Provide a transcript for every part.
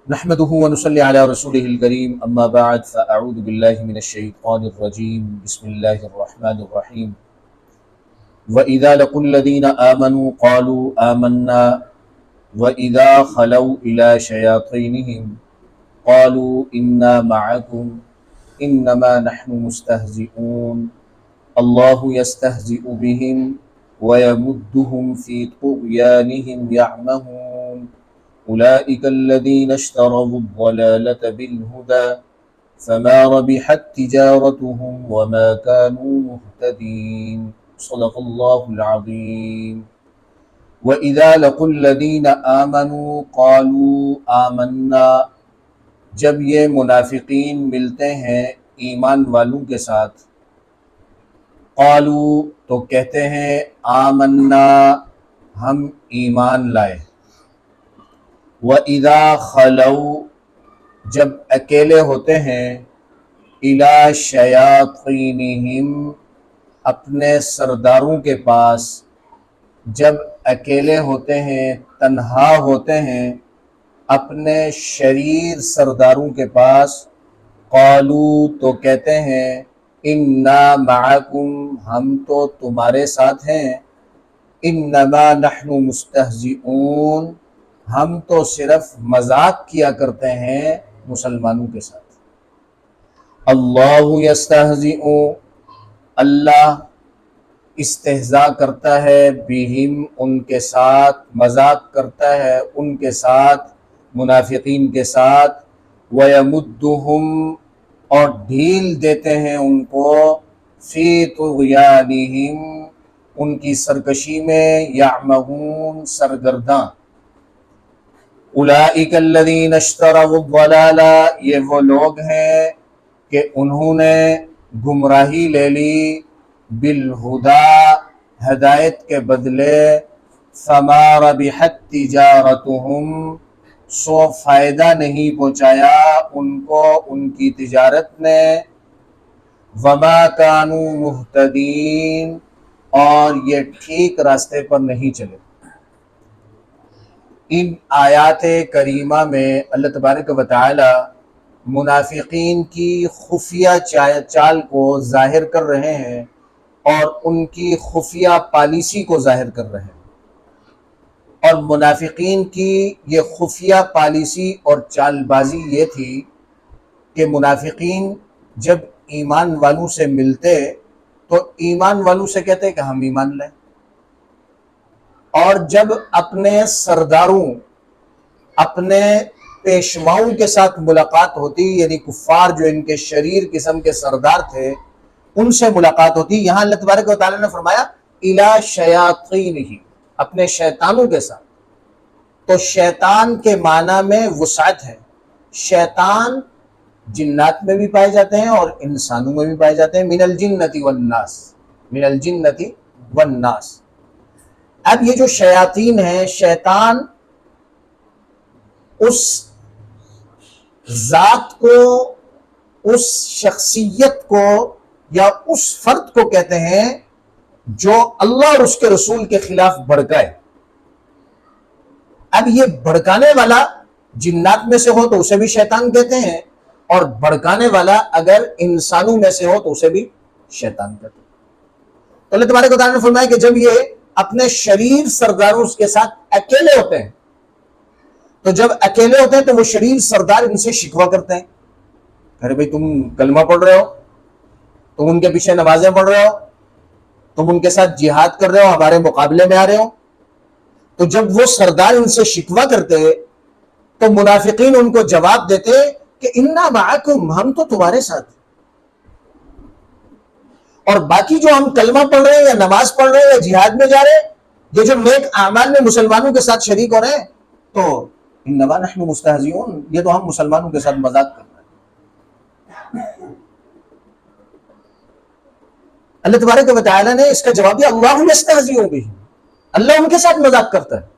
نحمده ونصلي على رسوله الكريم اما بعد فاعوذ بالله من الشيطان الرجيم بسم الله الرحمن الرحيم واذا لقوا الذين امنوا قالوا آمنا واذا خلوا الى شياطينهم قالوا انا معكم انما نحن مستهزئون الله يستهزئ بهم ويمدهم في طغيانهم يعمهون أولئك الذين اشتروا الضلالة بالهدى فما ربحت تجارتهم وما كانوا مهتدين صدق الله العظيم وإذا لقوا الذين آمنوا قالوا آمنا جب یہ منافقین ملتے ہیں ایمان والوں کے ساتھ قالوا تو کہتے ہیں آمنا ہم ایمان لائے وَإِذَا خَلَوْا جب اکیلے ہوتے ہیں إِلَى شَيَاطِينِهِمْ اپنے سرداروں کے پاس جب اکیلے ہوتے ہیں تنہا ہوتے ہیں اپنے شریر سرداروں کے پاس قالوا تو کہتے ہیں اِنَّا مَعَكُمْ ہم تو تمہارے ساتھ ہیں إِنَّمَا نَحْنُ مُسْتَهْزِئُونَ ہم تو صرف مذاق کیا کرتے ہیں مسلمانوں کے ساتھ اللہ یستہزئ اللہ استہزاء کرتا ہے بہم ان کے ساتھ مذاق کرتا ہے ان کے ساتھ منافقین کے ساتھ ویمدہم اور ڈھیل دیتے ہیں ان کو فی طغیانہم ان کی سرکشی میں یعمہون سرگرداں اولئک الذین اشتروا الضلالہ یہ وہ لوگ ہیں کہ انہوں نے گمراہی لے لی بالہدا ہدایت کے بدلے فما ربحت تجارتہم سو فائدہ نہیں پہنچایا ان کو ان کی تجارت نے وما کانوا مہتدین اور یہ ٹھیک راستے پر نہیں چلے ان آیات کریمہ میں اللہ تبارک و تعالی منافقین کی خفیہ چال کو ظاہر کر رہے ہیں اور ان کی خفیہ پالیسی کو ظاہر کر رہے ہیں اور منافقین کی یہ خفیہ پالیسی اور چال بازی یہ تھی کہ منافقین جب ایمان والوں سے ملتے تو ایمان والوں سے کہتے کہ ہم ایمان لیں اور جب اپنے سرداروں اپنے پیشواؤں کے ساتھ ملاقات ہوتی یعنی کفار جو ان کے شریر قسم کے سردار تھے ان سے ملاقات ہوتی یہاں اللہ تبارک و تعالیٰ نے فرمایا اِلَى شَيَاطِينِهِ اپنے شیطانوں کے ساتھ تو شیطان کے معنی میں وسعت ہے شیطان جنات میں بھی پائے جاتے ہیں اور انسانوں میں بھی پائے جاتے ہیں من الجنۃ والناس اب یہ جو شیاطین ہیں شیطان اس ذات کو اس شخصیت کو یا اس فرد کو کہتے ہیں جو اللہ اور اس کے رسول کے خلاف بھڑکائے اب یہ بھڑکانے والا جنات میں سے ہو تو اسے بھی شیطان کہتے ہیں اور بھڑکانے والا اگر انسانوں میں سے ہو تو اسے بھی شیطان کہتے ہیں تو اللہ تبارک و تعالیٰ نے فرمایا کہ جب یہ اپنے شریر سرداروں کے ساتھ اکیلے ہوتے ہیں تو جب اکیلے ہوتے ہیں تو وہ شریر سردار ان سے شکوہ کرتے ہیں ارے بھائی تم کلمہ پڑھ رہے ہو تم ان کے پیچھے نمازیں پڑھ رہے ہو تم ان کے ساتھ جہاد کر رہے ہو ہمارے مقابلے میں آ رہے ہو تو جب وہ سردار ان سے شکوہ کرتے تو منافقین ان کو جواب دیتے کہ انا معکم ہم تو تمہارے ساتھ اور باقی جو ہم کلمہ پڑھ رہے ہیں یا نماز پڑھ رہے ہیں یا جہاد میں جا رہے ہیں یہ جو نیک اعمال میں مسلمانوں کے ساتھ شریک ہو رہے ہیں تو انما نحن مستہزئون یہ تو ہم مسلمانوں کے ساتھ مذاق کر رہے ہیں اللہ تبارک و تعالی نے اس کا جواب دیا اللہ یستہزئ بہم اللہ ان کے ساتھ مذاق کرتا ہے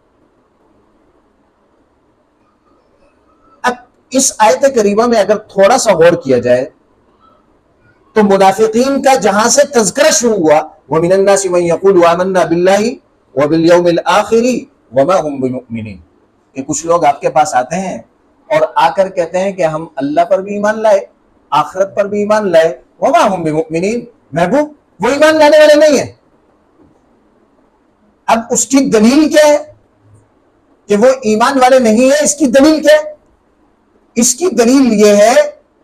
اب اس آیت کریمہ میں اگر تھوڑا سا غور کیا جائے تو منافقین کا جہاں سے تذکرہ شروع ہوا وَمِنَ النَّاسِ مَن يَقُولُ آمَنَّا بِاللَّهِ وَبِالْيَوْمِ الْآخِرِ وَمَا هُمْ بِمُؤْمِنِينَ کہ کچھ لوگ آپ کے پاس آتے ہیں اور آ کر کہتے ہیں کہ ہم اللہ پر بھی ایمان لائے، آخرت پر بھی ایمان لائے، وما ہم بمؤمنین، محبوب وہ ایمان لانے والے نہیں ہیں۔ اب اس کی دلیل کیا ہے کہ وہ ایمان والے نہیں ہیں؟ اس کی دلیل کیا ہے؟ اس کی دلیل یہ ہے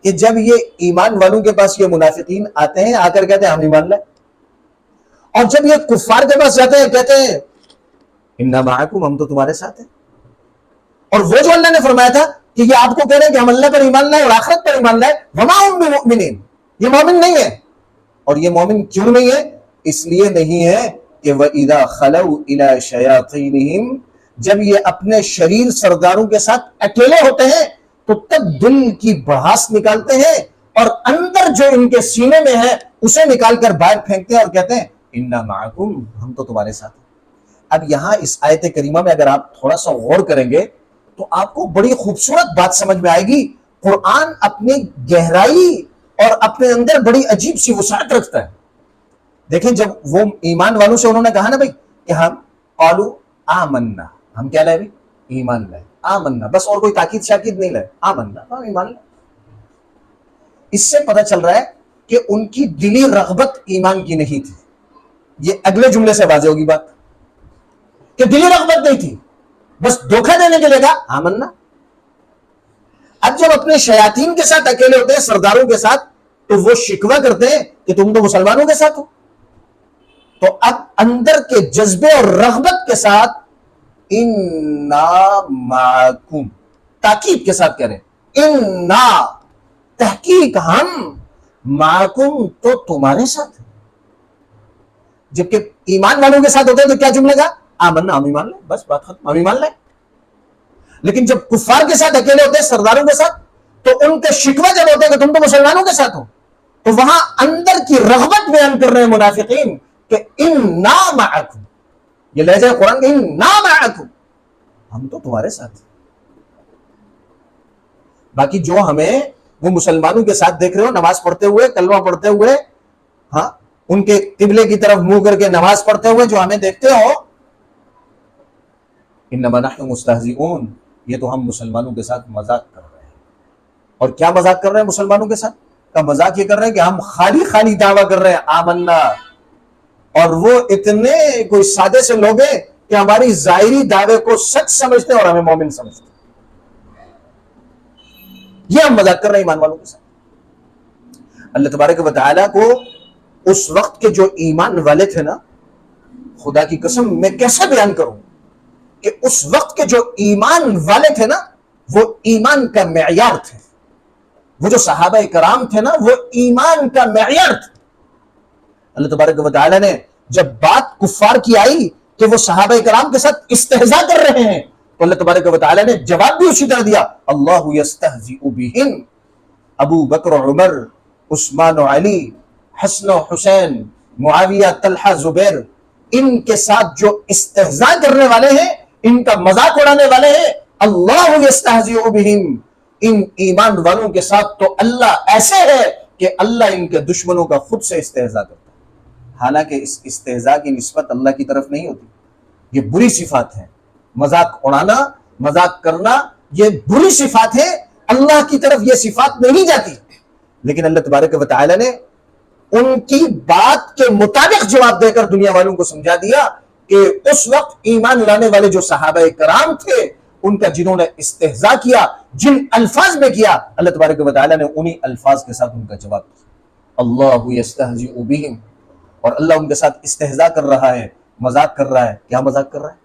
کہ جب یہ ایمان والوں کے پاس یہ منافقین آتے ہیں، آ کر کہتے ہیں ہم ایمان لائے، اور جب یہ کفار کے پاس جاتے ہیں کہتے ہیں انا معکم، ہم تو تمہارے ساتھ ہیں۔ اور وہ جو اللہ نے فرمایا تھا کہ یہ آپ کو کہہ رہے ہیں کہ ہم اللہ پر ایمان لائے اور آخرت پر ایمان لائے، وما ہم بمؤمنین، یہ مومن نہیں ہے۔ اور یہ مومن کیوں نہیں ہے؟ اس لیے نہیں ہے کہ وَإِذَا خَلَوْا إِلَى شَيَاطِينِهِمْ، جب یہ اپنے شریر سرداروں کے ساتھ اکیلے ہوتے ہیں تو تب دل کی بڑھاس نکالتے ہیں اور اندر جو ان کے سینے میں ہے اسے نکال کر باہر پھینکتے ہیں اور کہتے ہیں اِنَّا مَعَكُمْ، ہم تو تمہارے ساتھ ہیں۔ اب یہاں اس آیت کریمہ میں اگر آپ تھوڑا سا غور کریں گے تو آپ کو بڑی خوبصورت بات سمجھ میں آئے گی۔ قرآن اپنی گہرائی اور اپنے اندر بڑی عجیب سی وسعت رکھتا ہے۔ دیکھیں جب وہ ایمان والوں سے انہوں نے کہا نا بھائی کہ ہم قالوا آمنا، ہم کیا لائے بھی؟ ایمان لائے، آمنا، بس اور کوئی تاکید شاکید نہیں لائے، آمنا، ہم ایمان لائے۔ اس سے پتہ چل رہا ہے کہ ان کی دلی رغبت ایمان کی نہیں تھی۔ یہ اگلے جملے سے واضح ہوگی بات کہ دلی رغبت نہیں تھی، بس دھوکہ دینے کے لیے کہا آمنا۔ اب جب اپنے شیاطین کے ساتھ اکیلے ہوتے ہیں، سرداروں کے ساتھ، تو وہ شکوہ کرتے ہیں کہ تم تو مسلمانوں کے ساتھ ہو۔ تو اب اندر کے جذبے اور رغبت کے ساتھ اِنَّا مَعَكُمْ، تاکید کے ساتھ کہہ رہے ہیں اِنَّا، تحقیق ہم، مَعَكُمْ، تو تمہارے ساتھ ہیں۔ جبکہ ایمان والوں کے ساتھ ہوتے ہیں تو کیا جملے گا؟ آمنا، ہم ایمان لائے، بس بات ختم، ہم ایمان لائے۔ لیکن جب کفار کے ساتھ اکیلے ہوتے ہیں، سرداروں کے ساتھ، تو ان کے شکوہ جب ہوتے ہیں کہ تم تو مسلمانوں کے ساتھ ہو، تو وہاں اندر کی رغبت بیان کر رہے ہیں منافقین کہ اِنَّا مَعَكُمْ، یہ لہجہ قرآن کہ اِنَّا مَعَكُمْ، ہم تو تمہارے ساتھ ہیں۔ باقی جو ہمیں وہ مسلمانوں کے ساتھ دیکھ رہے ہو نماز پڑھتے ہوئے، کلمہ پڑھتے ہوئے، ہاں ان کے قبلے کی طرف منہ کر کے نماز پڑھتے ہوئے جو ہمیں دیکھتے ہو، انما نحن مستہزئون، یہ تو ہم مسلمانوں کے ساتھ مذاق کر رہے ہیں۔ اور کیا مذاق کر رہے ہیں مسلمانوں کے ساتھ؟ کا مذاق یہ کر رہے ہیں کہ ہم خالی خالی دعویٰ کر رہے ہیں آمنا، اور وہ اتنے کوئی سادے سے لوگ ہیں کہ ہماری ظاہری دعوے کو سچ سمجھتے ہیں اور ہمیں مومن سمجھتے ہیں۔ یہ ہم مذاق کر رہے ہیں ایمان والوں کے ساتھ۔ اللہ تبارک و تعالیٰ کو اس وقت کے جو ایمان والے تھے نا، خدا کی قسم میں کیسے بیان کروں کہ اس وقت کے جو ایمان والے تھے نا، وہ ایمان کا معیار تھے۔ وہ جو صحابہ کرام تھے نا، وہ ایمان کا معیار تھے۔ اللہ تبارک و تعالیٰ نے جب بات کفار کی آئی کہ وہ صحابہ کرام کے ساتھ استہزاء کر رہے ہیں، تو اللہ تبارک و تعالیٰ نے جواب بھی اسی طرح دیا، اللہ یستہزئ بہم، ابو بکر و عمر، عثمان و علی، حسن و حسین، معاویہ، طلحہ، زبیر، ان کے ساتھ جو استہزاء کرنے والے ہیں، ان کا مذاق اڑانے والے ہیں، اللہ یستہزئ بہم، ان ایمان والوں کے ساتھ تو اللہ ایسے ہے کہ اللہ ان کے دشمنوں کا خود سے استہزاء کرتا ہے۔ حالانکہ اس استہزاء کی نسبت اللہ کی طرف نہیں ہوتی، یہ بری صفات ہے۔ مذاق اڑانا، مذاق کرنا، یہ بری صفات ہے، اللہ کی طرف یہ صفات نہیں جاتی۔ لیکن اللہ تبارک و تعالی نے ان کی بات کے مطابق جواب دے کر دنیا والوں کو سمجھا دیا کہ اس وقت ایمان لانے والے جو صحابہ کرام تھے، ان کا جنہوں نے استہزاء کیا، جن الفاظ میں کیا، اللہ تبارک و تعالی نے انہی الفاظ کے ساتھ ان کا جواب دیا، اللہ یستہزئ بہم، اور اللہ ان کے ساتھ استہزاء کر رہا ہے، مذاق کر رہا ہے۔ کیا مذاق کر رہا ہے؟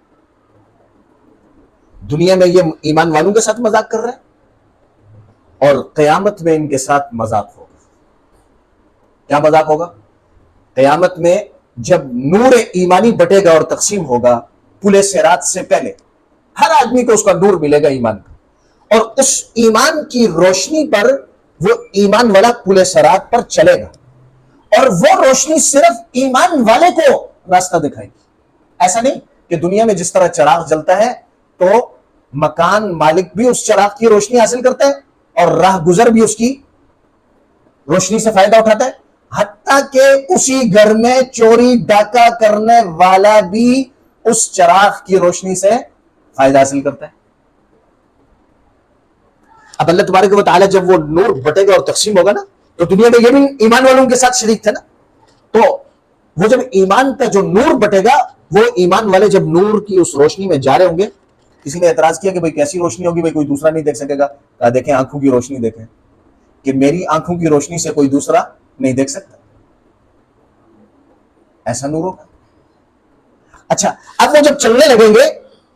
دنیا میں یہ ایمان والوں کے ساتھ مذاق کر رہا ہے، اور قیامت میں ان کے ساتھ مذاق ہوگا۔ کیا مذاق ہوگا؟ قیامت میں جب نور ایمانی بٹے گا اور تقسیم ہوگا، پل صراط سے پہلے ہر آدمی کو اس کا نور ملے گا ایمان کا، اور اس ایمان کی روشنی پر وہ ایمان والا پل صراط پر چلے گا، اور وہ روشنی صرف ایمان والے کو راستہ دکھائے گی۔ ایسا نہیں کہ دنیا میں جس طرح چراغ جلتا ہے تو مکان مالک بھی اس چراغ کی روشنی حاصل کرتا ہے اور راہ گزر بھی اس کی روشنی سے فائدہ اٹھاتا ہے، حتیٰ کہ اسی گھر میں چوری ڈاکہ کرنے والا بھی اس چراغ کی روشنی سے فائدہ حاصل کرتا ہے۔ اب اللہ تبارک و تعالیٰ جب وہ نور بٹے گا اور تقسیم ہوگا نا، تو دنیا میں یہ بھی ایمان والوں کے ساتھ شریک تھے نا، تو وہ جب ایمان کا جو نور بٹے گا، وہ ایمان والے جب نور کی اس روشنی میں جا رہے ہوں گے، کسی نے اعتراض کیا کہ بھئی کیسی روشنی ہوگی، بھئی کوئی دوسرا نہیں دیکھ سکے گا؟ کہا دیکھیں آنکھوں کی روشنی دیکھیں، کہ میری آنکھوں کی روشنی سے کوئی دوسرا نہیں دیکھ سکتا، ایسا نور ہوگا۔ اچھا، اب وہ جب چلنے لگیں گے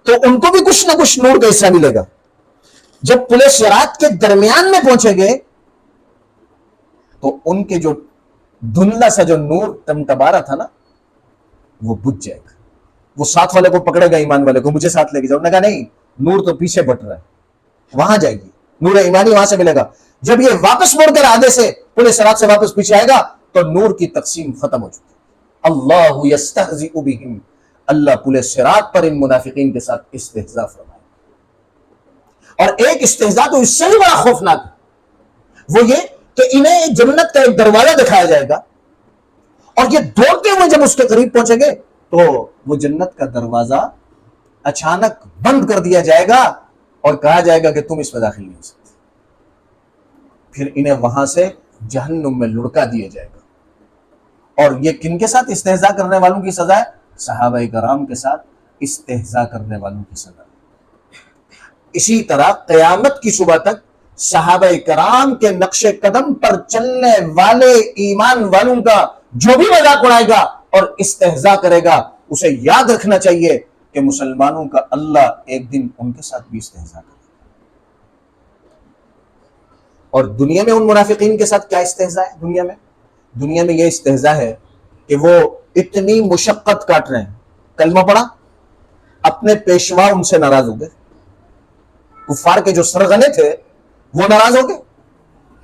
تو ان کو بھی کچھ نہ کچھ نور کا حصہ ملے گا۔ جب پل صراط کے درمیان میں پہنچیں گے تو ان کے جو دھندلا سا جو نور ٹمٹمارا تھا نا، وہ بجھ جائے گا۔ وہ ساتھ والے کو پکڑے گا، ایمان والے کو، مجھے ساتھ لے کے جاؤ۔ انہوں نے کہا نہیں، نور تو پیچھے بٹ رہا ہے، وہاں جائے گی، نور ایمانی وہاں سے ملے گا۔ جب یہ واپس مڑ کر آدھے سے پل صراط سے واپس پیچھے آئے گا تو نور کی تقسیم ختم ہو چکی۔ اللہ یستہزئ بہم، اللہ پل صراط پر ان منافقین کے ساتھ استہزاء فرمائے۔ اور ایک استہزاء تو اس سے بھی بڑا خوفناک ہے، وہ یہ کہ انہیں جنت کا ایک دروازہ دکھایا جائے گا، اور یہ دوڑتے ہوئے جب اس کے قریب پہنچیں گے تو وہ جنت کا دروازہ اچانک بند کر دیا جائے گا اور کہا جائے گا کہ تم اس میں داخل نہیں ہو سکتے۔ پھر انہیں وہاں سے جہنم میں لڑکا دیا جائے گا۔ اور یہ کن کے ساتھ استہزاء کرنے والوں کی سزا ہے؟ صحابہ کرام کے ساتھ استہزاء کرنے والوں کی سزا۔ اسی طرح قیامت کی صبح تک صحابہ کرام کے نقش قدم پر چلنے والے ایمان والوں کا جو بھی مذاق اڑائے گا اور استہزاء کرے گا، اسے یاد رکھنا چاہیے کہ مسلمانوں کا اللہ ایک دن ان کے ساتھ بھی استہزاء کرے گا۔ اور دنیا میں ان منافقین کے ساتھ کیا استہزاء ہے؟ دنیا میں یہ استہزاء ہے کہ وہ اتنی مشقت کاٹ رہے ہیں، کلمہ پڑھا، اپنے پیشوا ان سے ناراض ہو گئے، کفار کے جو سرغنے تھے وہ ناراض ہو گئے،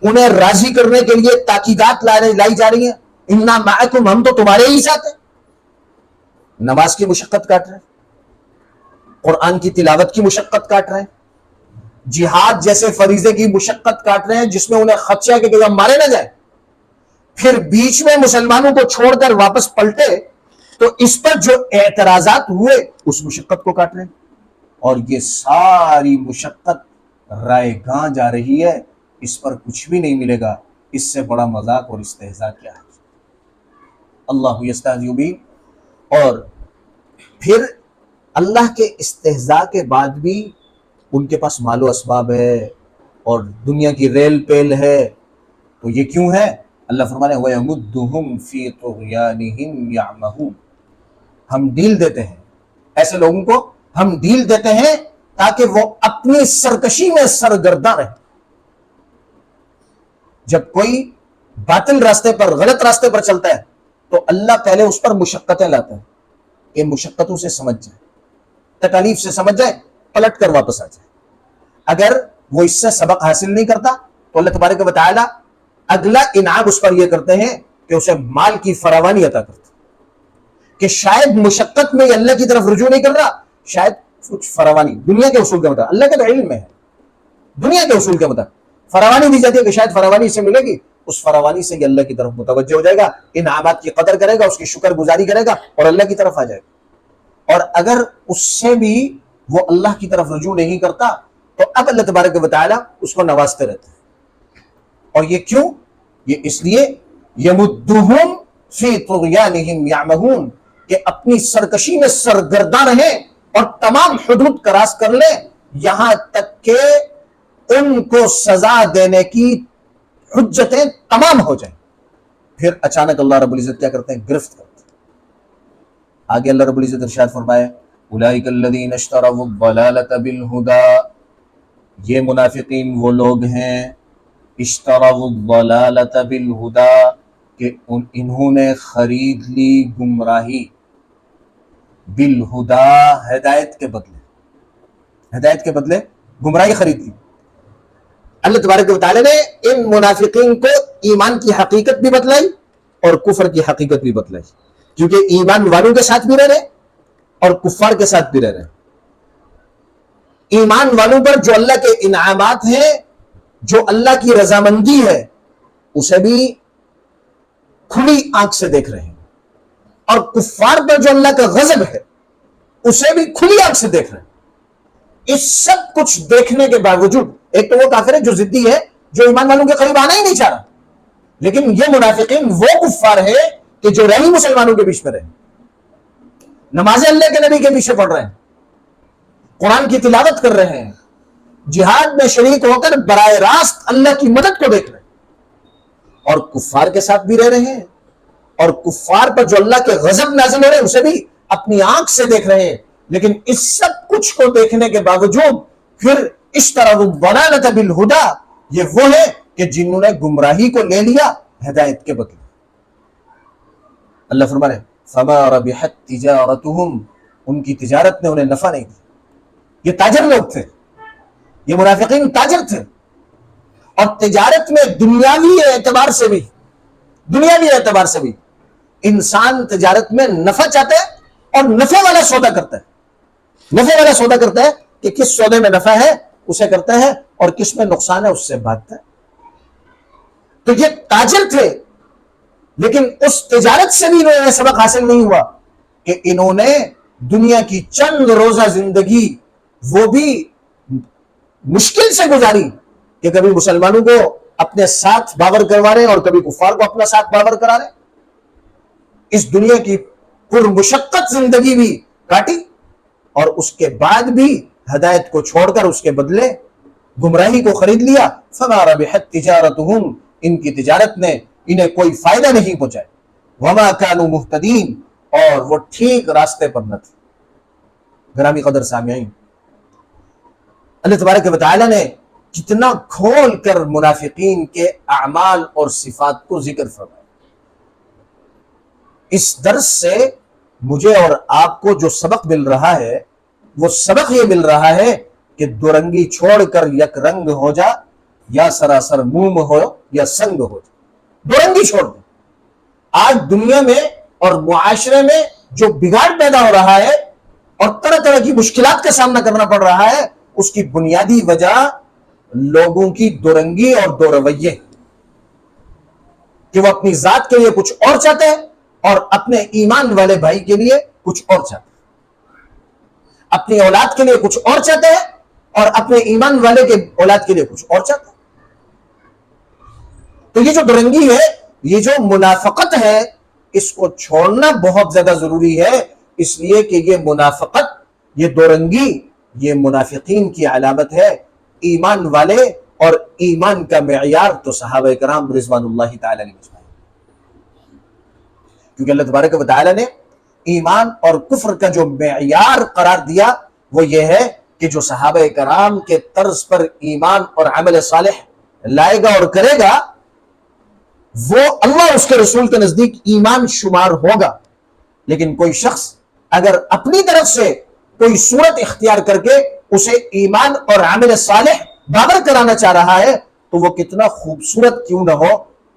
انہیں راضی کرنے کے لیے تاکیدات لائی جا رہی ہیں، انا معکم، ہم تو تمہارے ہی ساتھ ہیں۔ نماز کی مشقت کاٹ رہے ہیں، قرآن کی تلاوت کی مشقت کاٹ رہے ہیں، جہاد جیسے فریضے کی مشقت کاٹ رہے ہیں جس میں انہیں خدشہ ہے کہ ہم مارے نہ جائیں، پھر بیچ میں مسلمانوں کو چھوڑ کر واپس پلٹے تو اس پر جو اعتراضات ہوئے اس مشقت کو کاٹ رہے ہیں۔ اور یہ ساری مشقت رائے گاں جا رہی ہے، اس پر کچھ بھی نہیں ملے گا۔ اس سے بڑا مذاق اور استہزاء کیا ہے؟ اللہ یستہزئ بہم۔ اور پھر اللہ کے استہزاء کے بعد بھی ان کے پاس مال و اسباب ہے اور دنیا کی ریل پیل ہے، تو یہ کیوں ہے؟ اللہ فرمانے وَيَمُدُّهُمْ فِي طُغْيَانِهِمْ يَعْمَهُونَ، ہم ڈیل دیتے ہیں ایسے لوگوں کو، ہم ڈیل دیتے ہیں تاکہ وہ اپنی سرکشی میں سرگرداں رہیں۔ جب کوئی باطل راستے پر، غلط راستے پر چلتا ہے تو اللہ پہلے اس پر مشقتیں لاتا ہے کہ مشقتوں سے سمجھ جائے، تکالیف سے سمجھ جائے، پلٹ کر واپس آ جائے۔ اگر وہ اس سے سبق حاصل نہیں کرتا تو اللہ تبارک و تعالی اگلا انعام اس پر یہ کرتے ہیں کہ اسے مال کی فراوانی عطا کرتے ہیں، کہ شاید مشقت میں اللہ کی طرف رجوع نہیں کر رہا، شاید کچھ فراوانی دنیا کے اصول کے مطابق، اللہ کے علم میں ہے، دنیا کے اصول کے مطابق فراوانی دی جاتی ہے کہ شاید فراوانی سے ملے گی، اس فراوانی سے یہ اللہ کی طرف متوجہ ہو جائے گا، انعامات کی قدر کرے گا، اس کی شکر گزاری کرے گا اور اللہ کی طرف آ جائے گا۔ اور اگر اس سے بھی وہ اللہ کی طرف رجوع نہیں کرتا تو اب اللہ تبارک و تعالی اس کو نوازتے رہتے ہیں۔ اور یہ کیوں؟ یہ اس لیے یمدہم فی طغیانہم یعمہون، کہ اپنی سرکشی میں سرگرداں رہیں اور تمام حدود کراس کر لیں، یہاں تک کہ ان کو سزا دینے کی حجتیں تمام ہو جائیں۔ پھر اچانک اللہ رب العزت کیا کرتے ہیں؟ گرفت کرتے ہیں۔ آگے اللہ رب العزت ارشاد فرمائے اولئک الذین اشتروا الضلالۃ بالہدی، یہ منافقین وہ لوگ ہیں اشتروا الضلالۃ بالہدی کہ انہوں نے خرید لی گمراہی، بالہدی ہدایت کے بدلے، ہدایت کے بدلے گمراہی خرید لی۔ اللہ تبارک و تعالی نے ان منافقین کو ایمان کی حقیقت بھی بتلائی اور کفر کی حقیقت بھی بتلائی، کیونکہ ایمان والوں کے ساتھ بھی رہ رہے اور کفار کے ساتھ بھی رہ رہے۔ ایمان والوں پر جو اللہ کے انعامات ہیں، جو اللہ کی رضامندی ہے، اسے بھی کھلی آنکھ سے دیکھ رہے ہیں، اور کفار پر جو اللہ کا غضب ہے اسے بھی کھلی آنکھ سے دیکھ رہے ہیں۔ اس سب کچھ دیکھنے کے باوجود ایک تو وہ کافر ہے جو ضدی ہے، جو ایمان والوں کے قریب آنا ہی نہیں چاہ رہا، لیکن یہ منافقین وہ کفار ہے کہ جو رہی مسلمانوں کے بیچ میں رہے، نمازیں اللہ کے نبی کے پیچھے پڑھ رہے ہیں، قرآن کی تلاوت کر رہے ہیں، جہاد میں شریک ہو کر براہ راست اللہ کی مدد کو دیکھ رہے ہیں، اور کفار کے ساتھ بھی رہ رہے ہیں، اور کفار پر جو اللہ کے غضب نازل ہو رہے ہیں اسے بھی اپنی آنکھ سے دیکھ رہے ہیں، لیکن اس سب کچھ کو دیکھنے کے باوجود پھر اشتروا الضلالۃ بالہدی، یہ وہ ہے کہ جنہوں نے گمراہی کو لے لیا ہدایت کے بدلے۔ اللہ فرما رہے فما ربحت تجارتهم، ان کی تجارت نے انہیں نفع نہیں دیا۔ یہ تاجر لوگ تھے، یہ منافقین تاجر تھے، اور تجارت میں دنیاوی اعتبار سے بھی انسان تجارت میں نفع چاہتا ہے اور نفع والا سودا کرتا ہے کہ کس سودے میں نفع ہے اسے کرتا ہے اور کس میں نقصان ہے اس سے بھاگتا ہے۔ تو یہ تاجر تھے، لیکن اس تجارت سے بھی انہیں سبق حاصل نہیں ہوا کہ انہوں نے دنیا کی چند روزہ زندگی وہ بھی مشکل سے گزاری کہ کبھی مسلمانوں کو اپنے ساتھ باور کروا رہے اور کبھی کفار کو اپنا ساتھ باور کرا رہے، اس دنیا کی پرمشقت زندگی بھی کاٹی، اور اس کے بعد بھی ہدایت کو چھوڑ کر اس کے بدلے گمراہی کو خرید لیا۔ فما ربحت تجارتهم، ان کی تجارت نے انہیں کوئی فائدہ نہیں پہنچایا۔ وما كانوا مهتدين، اور وہ ٹھیک راستے پر نہ تھے۔ گرامی قدر سامعین، اللہ تبارک و تعالی نے کتنا کھول کر منافقین کے اعمال اور صفات کو ذکر فرمایا۔ اس درس سے مجھے اور آپ کو جو سبق مل رہا ہے وہ سبق یہ مل رہا ہے کہ دو رنگی چھوڑ کر یک رنگ ہو جا، یا سراسر موم ہو یا سنگ ہو جا، دو رنگی چھوڑ دیں۔ آج دنیا میں اور معاشرے میں جو بگاڑ پیدا ہو رہا ہے اور طرح طرح کی مشکلات کا سامنا کرنا پڑ رہا ہے، اس کی بنیادی وجہ لوگوں کی دو رنگی اور دو رویے، کہ وہ اپنی ذات کے لیے کچھ اور چاہتے ہیں اور اپنے ایمان والے بھائی کے لیے کچھ اور چاہتے ہیں، اپنی اولاد کے لیے کچھ اور چاہتے ہیں اور اپنے ایمان والے کے اولاد کے لیے کچھ اور چاہتے ہیں۔ تو یہ جو درنگی ہے، یہ جو منافقت ہے، اس کو چھوڑنا بہت زیادہ ضروری ہے، اس لیے کہ یہ منافقت، یہ دو رنگی، یہ منافقین کی علامت ہے۔ ایمان والے اور ایمان کا معیار تو صحابہ کرام رضوان اللہ تعالی علیہ مجمعین، کیونکہ اللہ تبارک و تعالی نے ایمان اور کفر کا جو معیار قرار دیا وہ یہ ہے کہ جو صحابہ کرام کے طرز پر ایمان اور عمل صالح لائے گا اور کرے گا، وہ اللہ اس کے رسول کے نزدیک ایمان شمار ہوگا۔ لیکن کوئی شخص اگر اپنی طرف سے کوئی صورت اختیار کر کے اسے ایمان اور عمل صالح باور کرانا چاہ رہا ہے، تو وہ کتنا خوبصورت کیوں نہ ہو،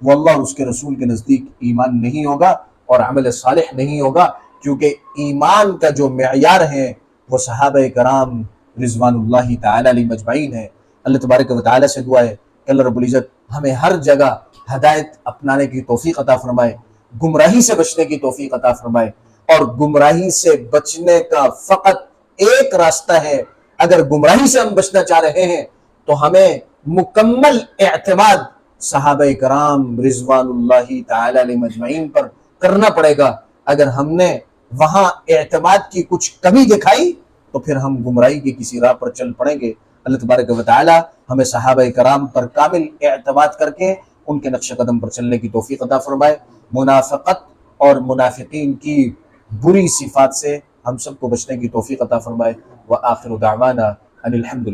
وہ اللہ اس کے رسول کے نزدیک ایمان نہیں ہوگا اور عمل صالح نہیں ہوگا، کیونکہ ایمان کا جو معیار ہے وہ صحابہ کرام رضوان اللہ تعالی علیہ مجمعین ہے۔ اللہ تبارک و تعالی سے دعا ہے کہ اللہ رب العزت ہمیں ہر جگہ ہدایت اپنانے کی توفیق عطا فرمائے، گمراہی سے بچنے کی توفیق عطا فرمائے، اور گمراہی سے بچنے کا فقط ایک راستہ ہے۔ اگر گمراہی سے ہم بچنا چاہ رہے ہیں تو ہمیں مکمل اعتماد صحابہ کرام رضوان اللہ تعالی علیہ مجمعین پر کرنا پڑے گا۔ اگر ہم نے وہاں اعتماد کی کچھ کمی دکھائی تو پھر ہم گمراہی کی کسی راہ پر چل پڑیں گے۔ اللہ تبارک و تعالی ہمیں صحابہ کرام پر کامل اعتماد کر کے ان کے نقش قدم پر چلنے کی توفیق عطا فرمائے۔ منافقت اور منافقین کی بری صفات سے ہم سب کو بچنے کی توفیق عطا فرمائے۔ وآخر دعوانا ان الحمد للہ۔